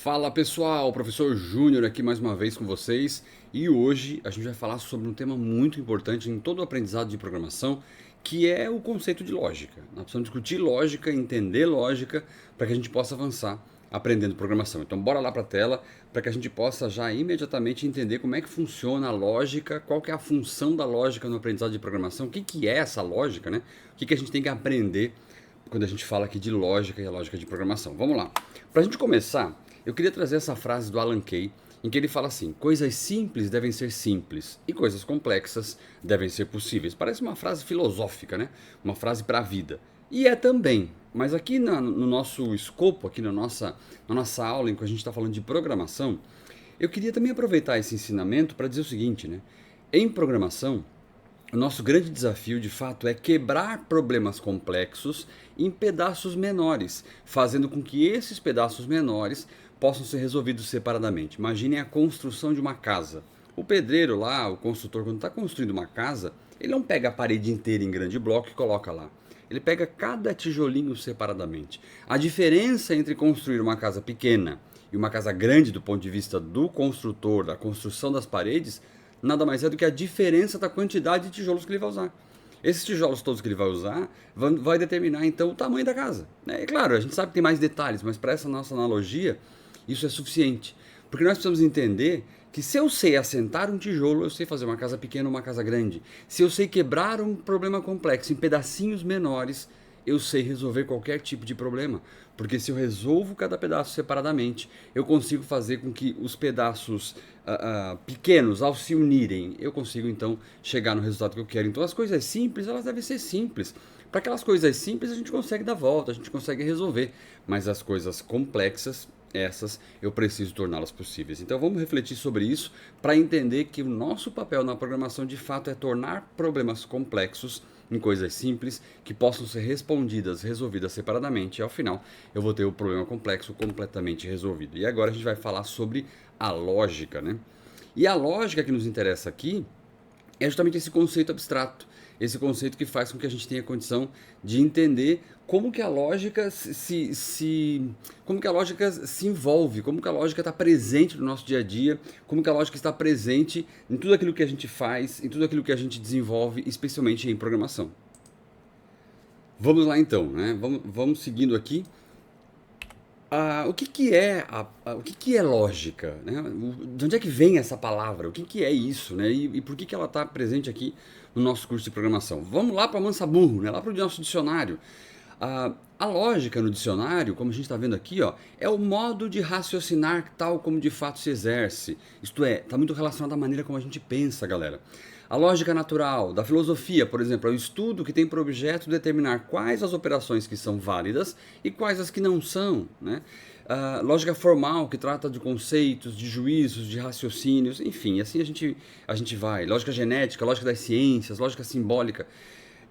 Fala pessoal, professor Júnior aqui mais uma vez com vocês e hoje a gente vai falar sobre um tema muito importante em todo o aprendizado de programação, que é o conceito de lógica. Nós precisamos discutir lógica, entender lógica para que a gente possa avançar aprendendo programação. Então bora lá para a tela para que a gente possa já imediatamente entender como é que funciona a lógica, qual que é a função da lógica no aprendizado de programação, o que, que é essa lógica, né? O que, que a gente tem que aprender quando a gente fala aqui de lógica e a lógica de programação. Vamos lá. Para a gente começar, eu queria trazer essa frase do Alan Kay, em que ele fala assim: coisas simples devem ser simples e coisas complexas devem ser possíveis. Parece uma frase filosófica, né? Uma frase para a vida. E é também, mas aqui no nosso escopo, aqui na nossa aula em que a gente está falando de programação, eu queria também aproveitar esse ensinamento para dizer o seguinte, né? Em programação, o nosso grande desafio, de fato, é quebrar problemas complexos em pedaços menores, fazendo com que esses pedaços menores possam ser resolvidos separadamente. Imaginem a construção de uma casa. O pedreiro lá, o construtor, quando está construindo uma casa, ele não pega a parede inteira em grande bloco e coloca lá. Ele pega cada tijolinho separadamente. A diferença entre construir uma casa pequena e uma casa grande do ponto de vista do construtor, da construção das paredes, nada mais é do que a diferença da quantidade de tijolos que ele vai usar. Esses tijolos todos que ele vai usar vai determinar então o tamanho da casa. É claro, a gente sabe que tem mais detalhes, mas para essa nossa analogia, isso é suficiente. Porque nós precisamos entender que se eu sei assentar um tijolo, eu sei fazer uma casa pequena ou uma casa grande. Se eu sei quebrar um problema complexo em pedacinhos menores, eu sei resolver qualquer tipo de problema. Porque se eu resolvo cada pedaço separadamente, eu consigo fazer com que os pedaços pequenos, ao se unirem, eu consigo então chegar no resultado que eu quero. Então as coisas simples, elas devem ser simples. Para aquelas coisas simples a gente consegue dar volta, a gente consegue resolver. Mas as coisas complexas, essas eu preciso torná-las possíveis. Então vamos refletir sobre isso para entender que o nosso papel na programação de fato é tornar problemas complexos em coisas simples que possam ser respondidas, resolvidas separadamente, e ao final eu vou ter o problema complexo completamente resolvido. E agora a gente vai falar sobre a lógica, né? E a lógica que nos interessa aqui é justamente esse conceito abstrato, esse conceito que faz com que a gente tenha condição de entender como que a lógica como que a lógica se envolve, como que a lógica está presente no nosso dia a dia, como que a lógica está presente em tudo aquilo que a gente faz, em tudo aquilo que a gente desenvolve, especialmente em programação. Vamos lá então, né? Vamos seguindo aqui. O que que é lógica? Né? De onde é que vem essa palavra? O que que é isso? Né? E por que que ela está presente aqui no nosso curso de programação? Vamos lá para a Mansa Burro, né? Lá para o nosso dicionário. A lógica no dicionário, como a gente está vendo aqui, ó, é o modo de raciocinar tal como de fato se exerce. Isto é, está muito relacionado à maneira como a gente pensa, galera. A lógica natural da filosofia, por exemplo, é o estudo que tem por objeto determinar quais as operações que são válidas e quais as que não são, né? Lógica formal, que trata de conceitos, de juízos, de raciocínios, enfim, assim a gente vai. Lógica genética, lógica das ciências, lógica simbólica.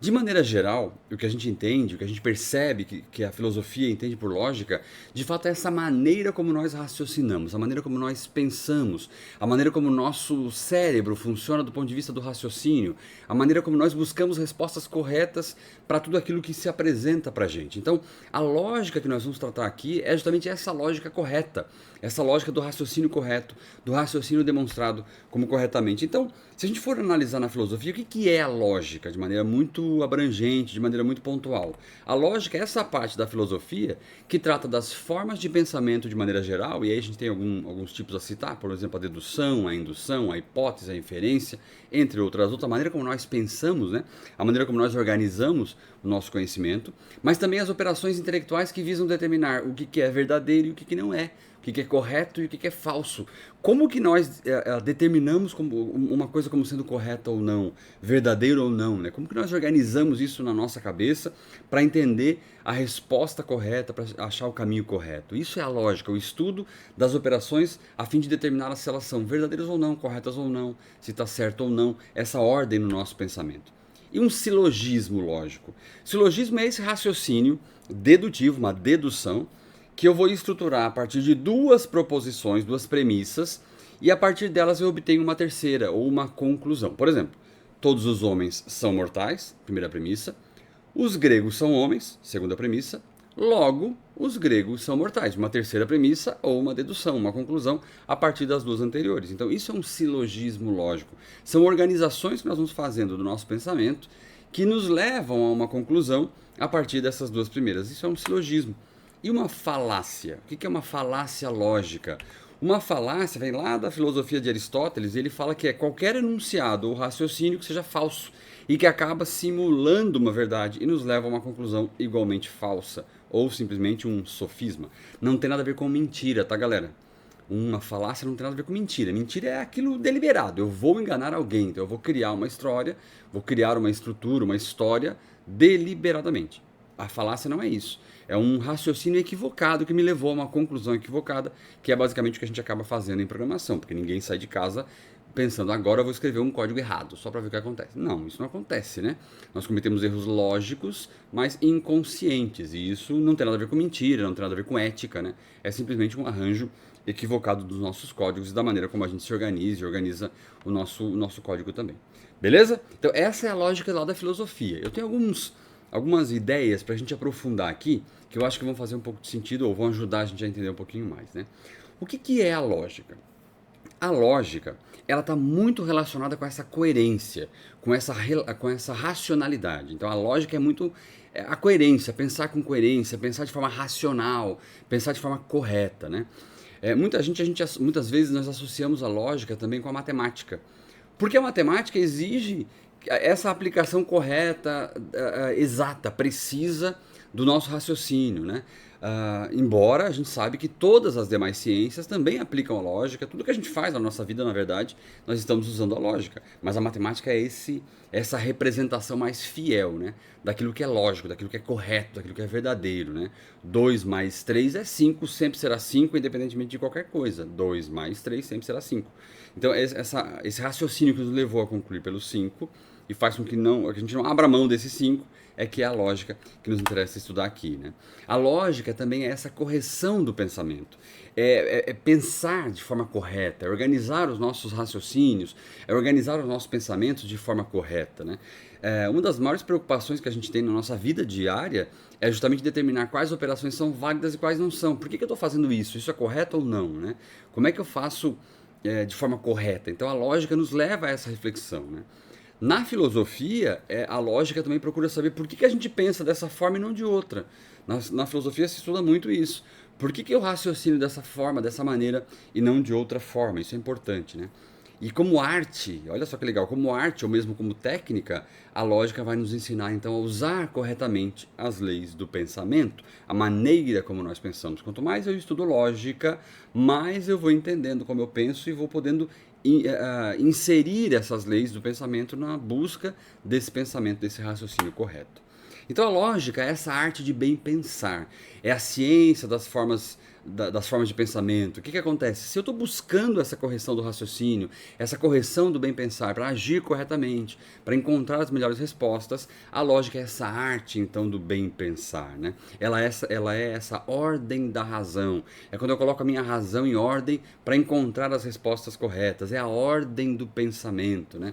De maneira geral, o que a gente entende, o que a gente percebe que a filosofia entende por lógica, de fato é essa maneira como nós raciocinamos, a maneira como nós pensamos, a maneira como o nosso cérebro funciona do ponto de vista do raciocínio, a maneira como nós buscamos respostas corretas para tudo aquilo que se apresenta para a gente. Então, a lógica que nós vamos tratar aqui é justamente essa lógica correta, essa lógica do raciocínio correto, do raciocínio demonstrado como corretamente. Então, se a gente for analisar na filosofia, o que é a lógica, de maneira muito abrangente, de maneira muito pontual? A lógica é essa parte da filosofia que trata das formas de pensamento de maneira geral, e aí a gente tem alguns tipos a citar, por exemplo, a dedução, a indução, a hipótese, a inferência, entre outras. A maneira como nós pensamos, né? A maneira como nós organizamos o nosso conhecimento, mas também as operações intelectuais que visam determinar o que é verdadeiro e o que não é. O que é correto e o que é falso. Como que nós determinamos uma coisa como sendo correta ou não, verdadeiro ou não, né? Como que nós organizamos isso na nossa cabeça para entender a resposta correta, para achar o caminho correto? Isso é a lógica, o estudo das operações a fim de determinar se elas são verdadeiras ou não, corretas ou não, se está certo ou não, essa ordem no nosso pensamento. E um silogismo lógico. Silogismo é esse raciocínio dedutivo, uma dedução, que eu vou estruturar a partir de duas proposições, duas premissas, e a partir delas eu obtenho uma terceira, ou uma conclusão. Por exemplo, todos os homens são mortais, primeira premissa. Os gregos são homens, segunda premissa. Logo, os gregos são mortais. Uma terceira premissa ou uma dedução, uma conclusão a partir das duas anteriores. Então, isso é um silogismo lógico. São organizações que nós vamos fazendo do nosso pensamento que nos levam a uma conclusão a partir dessas duas primeiras. Isso é um silogismo. E uma falácia? O que é uma falácia lógica? Uma falácia vem lá da filosofia de Aristóteles e ele fala que é qualquer enunciado ou raciocínio que seja falso e que acaba simulando uma verdade e nos leva a uma conclusão igualmente falsa ou simplesmente um sofisma. Não tem nada a ver com mentira, tá, galera? Uma falácia não tem nada a ver com mentira. Mentira é aquilo deliberado. Eu vou enganar alguém, então eu vou criar uma história, vou criar uma estrutura, uma história deliberadamente. A falácia não é isso. É um raciocínio equivocado que me levou a uma conclusão equivocada, que é basicamente o que a gente acaba fazendo em programação, porque ninguém sai de casa pensando, agora eu vou escrever um código errado, só para ver o que acontece. Não, isso não acontece, né? Nós cometemos erros lógicos, mas inconscientes, e isso não tem nada a ver com mentira, não tem nada a ver com ética, né? É simplesmente um arranjo equivocado dos nossos códigos e da maneira como a gente se organiza e organiza o nosso código também. Beleza? Então essa é a lógica lá da filosofia. Eu tenho algumas ideias para a gente aprofundar aqui, que eu acho que vão fazer um pouco de sentido ou vão ajudar a gente a entender um pouquinho mais, né? O que é a lógica? A lógica, ela está muito relacionada com essa coerência, com essa racionalidade. Então a lógica é muito a coerência, pensar com coerência, pensar de forma racional, pensar de forma correta, né? Muitas vezes nós associamos a lógica também com a matemática, porque a matemática exige essa aplicação correta, exata, precisa do nosso raciocínio, né? Embora a gente sabe que todas as demais ciências também aplicam a lógica, tudo que a gente faz na nossa vida, na verdade, nós estamos usando a lógica. Mas a matemática é essa representação mais fiel, né? Daquilo que é lógico, daquilo que é correto, daquilo que é verdadeiro, né? 2 mais 3 é 5, sempre será 5, independentemente de qualquer coisa. 2 mais 3 sempre será 5. Então, esse raciocínio que nos levou a concluir pelo 5 e faz com que a gente não abra mão desses 5 é que é a lógica que nos interessa estudar aqui, né? A lógica também é essa correção do pensamento, é pensar de forma correta, é organizar os nossos raciocínios, é organizar os nossos pensamentos de forma correta, né? Uma das maiores preocupações que a gente tem na nossa vida diária é justamente determinar quais operações são válidas e quais não são. Por que eu estou fazendo isso? Isso é correto ou não, né? Como é que eu faço de forma correta? Então a lógica nos leva a essa reflexão, né? Na filosofia, a lógica também procura saber por que a gente pensa dessa forma e não de outra. Na filosofia se estuda muito isso. Por que eu raciocino dessa forma, dessa maneira e não de outra forma? Isso é importante, né? E como arte, olha só que legal, como arte ou mesmo como técnica, a lógica vai nos ensinar então a usar corretamente as leis do pensamento, a maneira como nós pensamos. Quanto mais eu estudo lógica, mais eu vou entendendo como eu penso e vou podendo inserir essas leis do pensamento na busca desse pensamento, desse raciocínio correto. Então a lógica é essa arte de bem pensar, é a ciência das formas de pensamento. O que acontece? Se eu estou buscando essa correção do raciocínio, essa correção do bem pensar, para agir corretamente, para encontrar as melhores respostas, a lógica é essa arte, então, do bem pensar, né? Ela é essa ordem da razão. É quando eu coloco a minha razão em ordem para encontrar as respostas corretas. É a ordem do pensamento, né?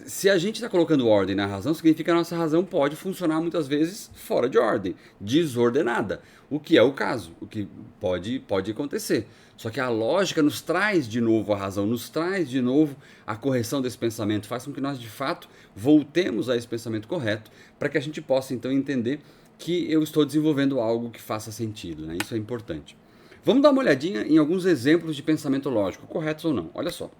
Se a gente está colocando ordem na razão, significa que a nossa razão pode funcionar muitas vezes fora de ordem, desordenada, o que é o caso, o que pode acontecer. Só que a lógica nos traz de novo a razão, nos traz de novo a correção desse pensamento, faz com que nós de fato voltemos a esse pensamento correto, para que a gente possa então entender que eu estou desenvolvendo algo que faça sentido, né? Isso é importante. Vamos dar uma olhadinha em alguns exemplos de pensamento lógico, corretos ou não. Olha só.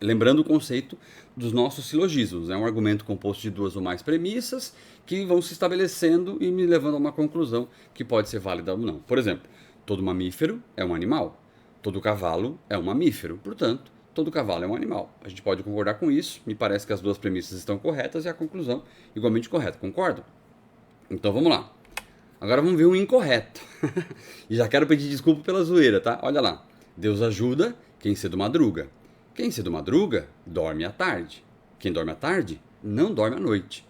Lembrando o conceito dos nossos silogismos, é um argumento composto de duas ou mais premissas que vão se estabelecendo e me levando a uma conclusão que pode ser válida ou não. Por exemplo, todo mamífero é um animal, todo cavalo é um mamífero, portanto, todo cavalo é um animal. A gente pode concordar com isso, me parece que as duas premissas estão corretas e a conclusão igualmente correta, concordam? Então vamos lá. Agora vamos ver um incorreto. E já quero pedir desculpa pela zoeira, tá? Olha lá. Deus ajuda quem cedo madruga. Quem cedo madruga, dorme à tarde. Quem dorme à tarde, não dorme à noite.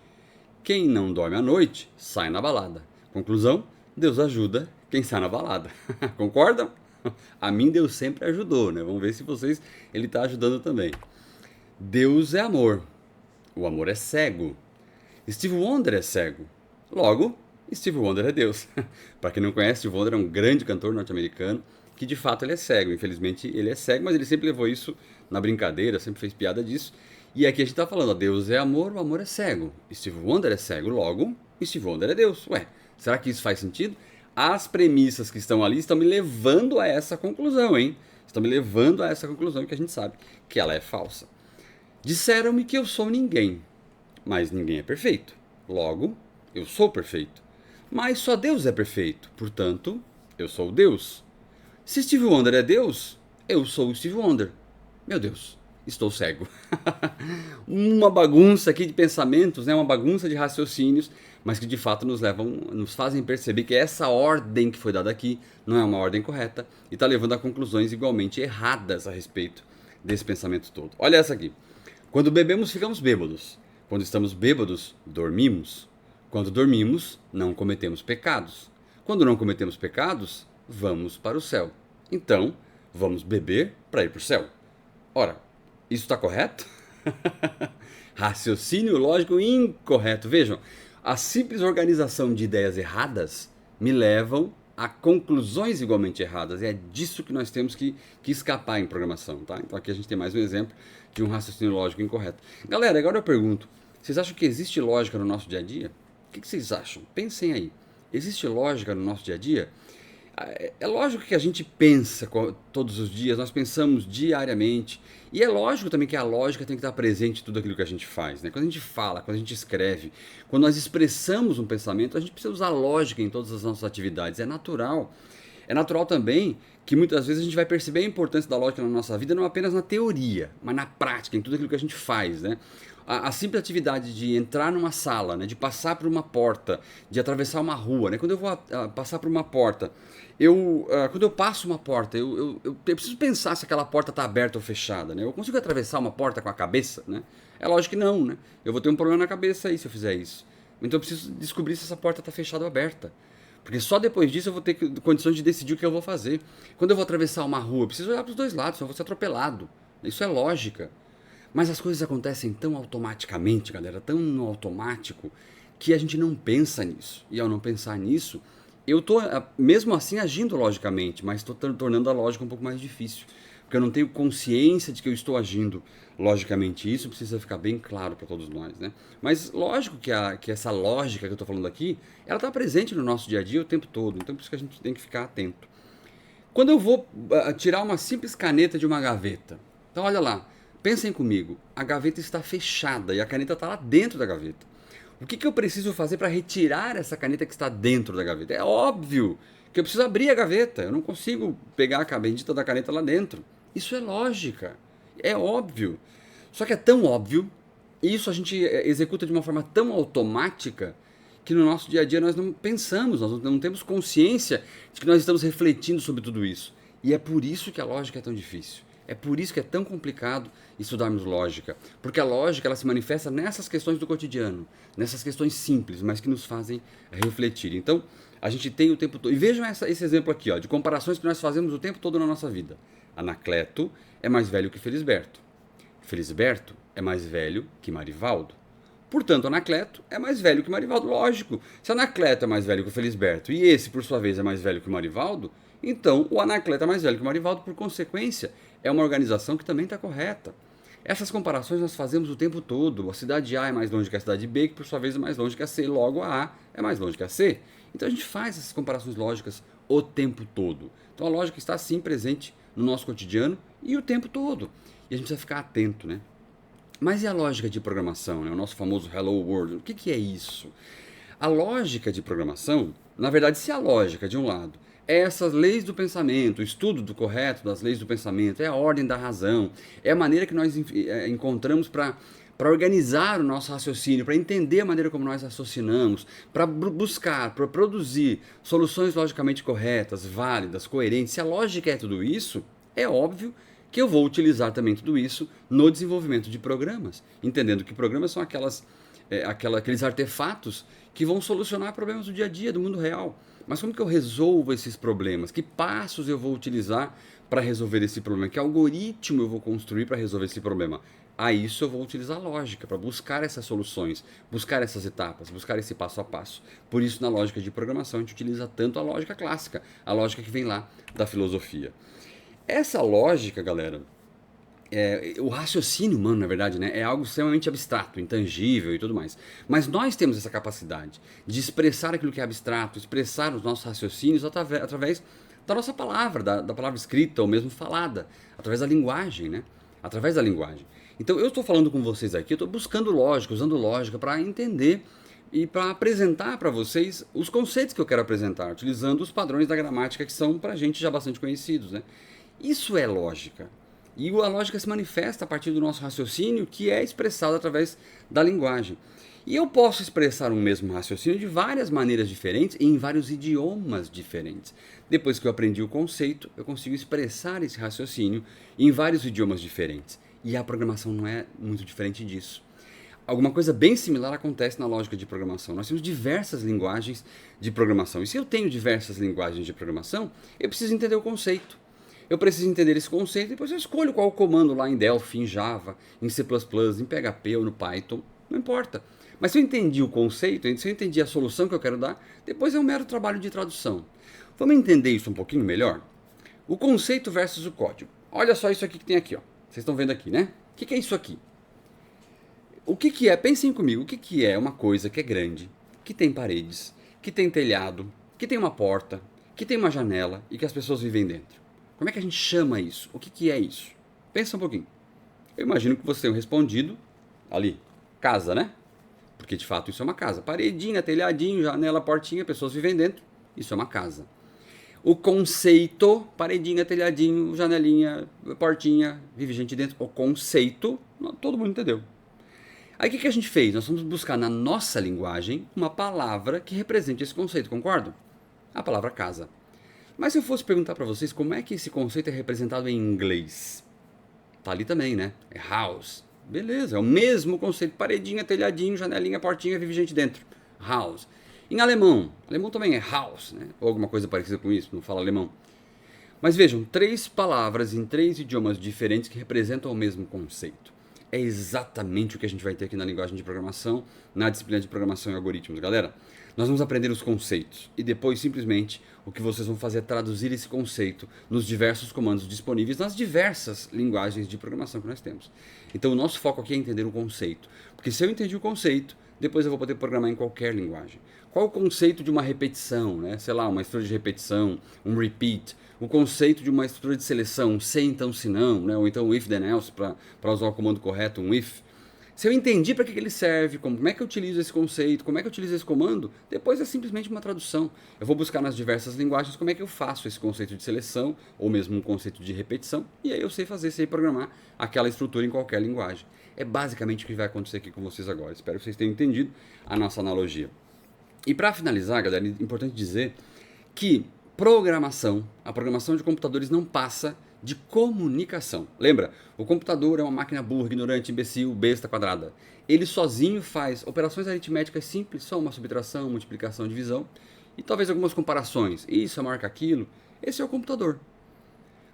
Quem não dorme à noite, sai na balada. Conclusão, Deus ajuda quem sai na balada. Concordam? A mim Deus sempre ajudou, né? Vamos ver se ele está ajudando também. Deus é amor. O amor é cego. Steve Wonder é cego. Logo, Stevie Wonder é Deus. Para quem não conhece, Stevie Wonder é um grande cantor norte-americano que de fato ele é cego. Infelizmente ele é cego, mas ele sempre levou isso na brincadeira, sempre fez piada disso. E aqui a gente está falando, ó, Deus é amor, o amor é cego. Stevie Wonder é cego, logo Stevie Wonder é Deus. Ué, será que isso faz sentido? As premissas que estão ali estão me levando a essa conclusão, hein? Estão me levando a essa conclusão que a gente sabe que ela é falsa. Disseram-me que eu sou ninguém, mas ninguém é perfeito. Logo, eu sou perfeito. Mas só Deus é perfeito, portanto, eu sou Deus. Se Stevie Wonder é Deus, eu sou o Stevie Wonder. Meu Deus, estou cego. Uma bagunça aqui de pensamentos, né? Uma bagunça de raciocínios, mas que de fato nos fazem perceber que essa ordem que foi dada aqui não é uma ordem correta e está levando a conclusões igualmente erradas a respeito desse pensamento todo. Olha essa aqui. Quando bebemos, ficamos bêbados. Quando estamos bêbados, dormimos. Quando dormimos, não cometemos pecados. Quando não cometemos pecados, vamos para o céu. Então, vamos beber para ir para o céu. Ora, isso está correto? Raciocínio lógico incorreto. Vejam, a simples organização de ideias erradas me levam a conclusões igualmente erradas. E é disso que nós temos que escapar em programação. Tá? Então aqui a gente tem mais um exemplo de um raciocínio lógico incorreto. Galera, agora eu pergunto, vocês acham que existe lógica no nosso dia a dia? O que vocês acham? Pensem aí. Existe lógica no nosso dia a dia? É lógico que a gente pensa todos os dias, nós pensamos diariamente. E é lógico também que a lógica tem que estar presente em tudo aquilo que a gente faz. Né? Quando a gente fala, quando a gente escreve, quando nós expressamos um pensamento, a gente precisa usar lógica em todas as nossas atividades. É natural. É natural também que muitas vezes a gente vai perceber a importância da lógica na nossa vida não apenas na teoria, mas na prática, em tudo aquilo que a gente faz. Né? A simples atividade de entrar numa sala, né, de passar por uma porta, de atravessar uma rua. Né? Quando eu vou passar por uma porta, quando eu passo uma porta, eu preciso pensar se aquela porta está aberta ou fechada. Né? Eu consigo atravessar uma porta com a cabeça? Né? É lógico que não. Né? Eu vou ter um problema na cabeça aí se eu fizer isso. Então eu preciso descobrir se essa porta está fechada ou aberta. Porque só depois disso eu vou ter condições de decidir o que eu vou fazer. Quando eu vou atravessar uma rua, eu preciso olhar para os dois lados, senão eu vou ser atropelado. Isso é lógica. Mas as coisas acontecem tão automaticamente, galera, tão no automático, que a gente não pensa nisso. E ao não pensar nisso, eu estou mesmo assim agindo logicamente, mas estou tornando a lógica um pouco mais difícil. Porque eu não tenho consciência de que eu estou agindo logicamente. Isso precisa ficar bem claro para todos nós, né? Mas lógico que essa lógica que eu estou falando aqui, ela está presente no nosso dia a dia o tempo todo. Então por isso que a gente tem que ficar atento. Quando eu vou tirar uma simples caneta de uma gaveta, então olha lá, pensem comigo, a gaveta está fechada e a caneta está lá dentro da gaveta. O que eu preciso fazer para retirar essa caneta que está dentro da gaveta? É óbvio que eu preciso abrir a gaveta, eu não consigo pegar a bendita da caneta lá dentro. Isso é lógica, é óbvio. Só que é tão óbvio, e isso a gente executa de uma forma tão automática, que no nosso dia a dia nós não pensamos, nós não temos consciência de que nós estamos refletindo sobre tudo isso. E é por isso que a lógica é tão difícil. É por isso que é tão complicado estudarmos lógica. Porque a lógica ela se manifesta nessas questões do cotidiano, nessas questões simples, mas que nos fazem refletir. Então, a gente tem o tempo todo... E vejam esse exemplo aqui, ó, de comparações que nós fazemos o tempo todo na nossa vida. Anacleto é mais velho que Felisberto. Felisberto é mais velho que Marivaldo. Portanto, Anacleto é mais velho que Marivaldo. Lógico, se Anacleto é mais velho que o Felisberto e esse, por sua vez, é mais velho que o Marivaldo, então o Anacleto é mais velho que o Marivaldo, por consequência, é uma organização que também está correta. Essas comparações nós fazemos o tempo todo. A cidade A é mais longe que a cidade B, que por sua vez é mais longe que a C, logo a A é mais longe que a C. Então a gente faz essas comparações lógicas o tempo todo. Então a lógica está sim presente no nosso cotidiano e o tempo todo. E a gente precisa ficar atento, né? Mas e a lógica de programação, né? O nosso famoso Hello World? O que é isso? A lógica de programação, na verdade, se a lógica, de um lado, é essas leis do pensamento, o estudo do correto das leis do pensamento, é a ordem da razão, é a maneira que nós encontramos para organizar o nosso raciocínio, para entender a maneira como nós raciocinamos, para buscar, para produzir soluções logicamente corretas, válidas, coerentes. Se a lógica é tudo isso, é óbvio que eu vou utilizar também tudo isso no desenvolvimento de programas, entendendo que programas são aqueles artefatos que vão solucionar problemas do dia a dia, do mundo real. Mas como que eu resolvo esses problemas? Que passos eu vou utilizar para resolver esse problema? Que algoritmo eu vou construir para resolver esse problema? a isso eu vou utilizar a lógica para buscar essas soluções, buscar essas etapas, buscar esse passo a passo. Por isso, na lógica de programação, a gente utiliza tanto a lógica clássica, a lógica que vem lá da filosofia. Essa lógica, galera, o raciocínio humano, na verdade, né, é algo extremamente abstrato, intangível e tudo mais. Mas nós temos essa capacidade de expressar aquilo que é abstrato, expressar os nossos raciocínios através da nossa palavra, da palavra escrita ou mesmo falada, através da linguagem, né? Através da linguagem. Então eu estou falando com vocês aqui, eu estou buscando lógica, usando lógica para entender e para apresentar para vocês os conceitos que eu quero apresentar, utilizando os padrões da gramática que são para a gente já bastante conhecidos, né? Isso é lógica. E a lógica se manifesta a partir do nosso raciocínio, que é expressado através da linguagem. E eu posso expressar um mesmo raciocínio de várias maneiras diferentes e em vários idiomas diferentes. Depois que eu aprendi o conceito, eu consigo expressar esse raciocínio em vários idiomas diferentes. E a programação não é muito diferente disso. Alguma coisa bem similar acontece na lógica de programação. Nós temos diversas linguagens de programação. E se eu tenho diversas linguagens de programação, eu preciso entender o conceito. Eu preciso entender esse conceito, depois eu escolho qual o comando lá em Delphi, em Java, em C++, em PHP ou no Python, não importa. Mas se eu entendi o conceito, se eu entendi a solução que eu quero dar, depois é um mero trabalho de tradução. Vamos entender isso um pouquinho melhor? O conceito versus o código. Olha só isso aqui que tem aqui, ó. Vocês estão vendo aqui, né? O que é isso aqui? O que é? Pensem comigo, o que é uma coisa que é grande, que tem paredes, que tem telhado, que tem uma porta, que tem uma janela e que as pessoas vivem dentro? Como é que a gente chama isso? O que é isso? Pensa um pouquinho. Eu imagino que vocês tenham respondido ali, casa, né? Porque de fato isso é uma casa. Paredinha, telhadinho, janela, portinha, pessoas vivem dentro. Isso é uma casa. O conceito, paredinha, telhadinho, janelinha, portinha, vive gente dentro. O conceito, todo mundo entendeu. Aí o que a gente fez? Nós fomos buscar na nossa linguagem uma palavra que represente esse conceito, concordam? A palavra casa. Mas se eu fosse perguntar para vocês como é que esse conceito é representado em inglês, tá ali também, né? É house. Beleza, é o mesmo conceito. Paredinha, telhadinho, janelinha, portinha, vive gente dentro. House. Em alemão também é house, né? Ou alguma coisa parecida com isso, não fala alemão. Mas vejam, 3 palavras em 3 idiomas diferentes que representam o mesmo conceito. É exatamente o que a gente vai ter aqui na linguagem de programação, na disciplina de programação e algoritmos. Galera, nós vamos aprender os conceitos e depois simplesmente o que vocês vão fazer é traduzir esse conceito nos diversos comandos disponíveis nas diversas linguagens de programação que nós temos. Então o nosso foco aqui é entender o conceito, porque se eu entendi o conceito, depois eu vou poder programar em qualquer linguagem. Qual o conceito de uma repetição, né? Sei lá, uma estrutura de repetição, um repeat, o conceito de uma estrutura de seleção, um se então se não, né? Ou então um if then else, para usar o comando correto, um if. Se eu entendi para que ele serve, como é que eu utilizo esse conceito, como é que eu utilizo esse comando, depois é simplesmente uma tradução. Eu vou buscar nas diversas linguagens como é que eu faço esse conceito de seleção, ou mesmo um conceito de repetição, e aí eu sei fazer, sei programar aquela estrutura em qualquer linguagem. É basicamente o que vai acontecer aqui com vocês agora. Espero que vocês tenham entendido a nossa analogia. E para finalizar, galera, é importante dizer que a programação de computadores não passa de comunicação. Lembra? O computador é uma máquina burra, ignorante, imbecil, besta quadrada. Ele sozinho faz operações aritméticas simples, só uma subtração, multiplicação, divisão e talvez algumas comparações. Isso marca aquilo. Esse é o computador.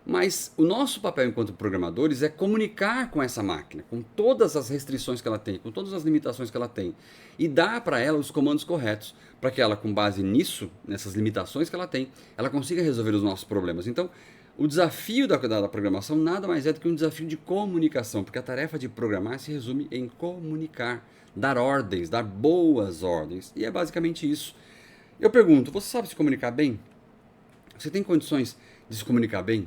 Mas o nosso papel enquanto programadores é comunicar com essa máquina, com todas as restrições que ela tem, com todas as limitações que ela tem, e dar para ela os comandos corretos, para que ela, com base nisso, nessas limitações que ela tem, ela consiga resolver os nossos problemas. Então, o desafio da programação nada mais é do que um desafio de comunicação, porque a tarefa de programar se resume em comunicar, dar ordens, dar boas ordens, e é basicamente isso. Eu pergunto, você sabe se comunicar bem? Você tem condições de se comunicar bem?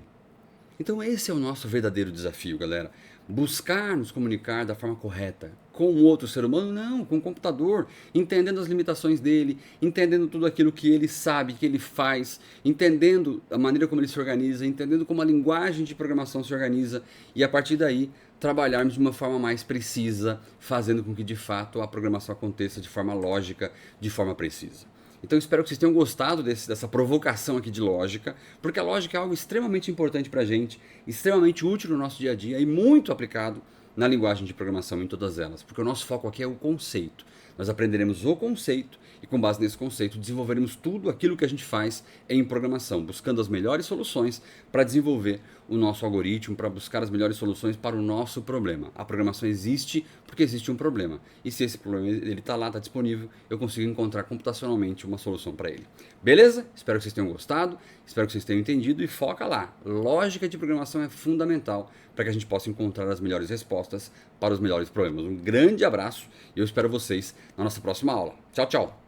Então esse é o nosso verdadeiro desafio, galera. Buscar nos comunicar da forma correta. Com o outro ser humano? Não, com o computador. Entendendo as limitações dele, entendendo tudo aquilo que ele sabe, que ele faz, entendendo a maneira como ele se organiza, entendendo como a linguagem de programação se organiza e a partir daí trabalharmos de uma forma mais precisa, fazendo com que de fato a programação aconteça de forma lógica, de forma precisa. Então espero que vocês tenham gostado dessa provocação aqui de lógica, porque a lógica é algo extremamente importante para a gente, extremamente útil no nosso dia a dia e muito aplicado na linguagem de programação em todas elas, porque o nosso foco aqui é o conceito. Nós aprenderemos o conceito e, com base nesse conceito, desenvolveremos tudo aquilo que a gente faz em programação, buscando as melhores soluções para desenvolver o nosso algoritmo, para buscar as melhores soluções para o nosso problema. A programação existe porque existe um problema. E se esse problema está lá, está disponível, eu consigo encontrar computacionalmente uma solução para ele. Beleza? Espero que vocês tenham gostado, espero que vocês tenham entendido e foca lá. Lógica de programação é fundamental para que a gente possa encontrar as melhores respostas para os melhores problemas. Um grande abraço e eu espero vocês na nossa próxima aula. Tchau, tchau!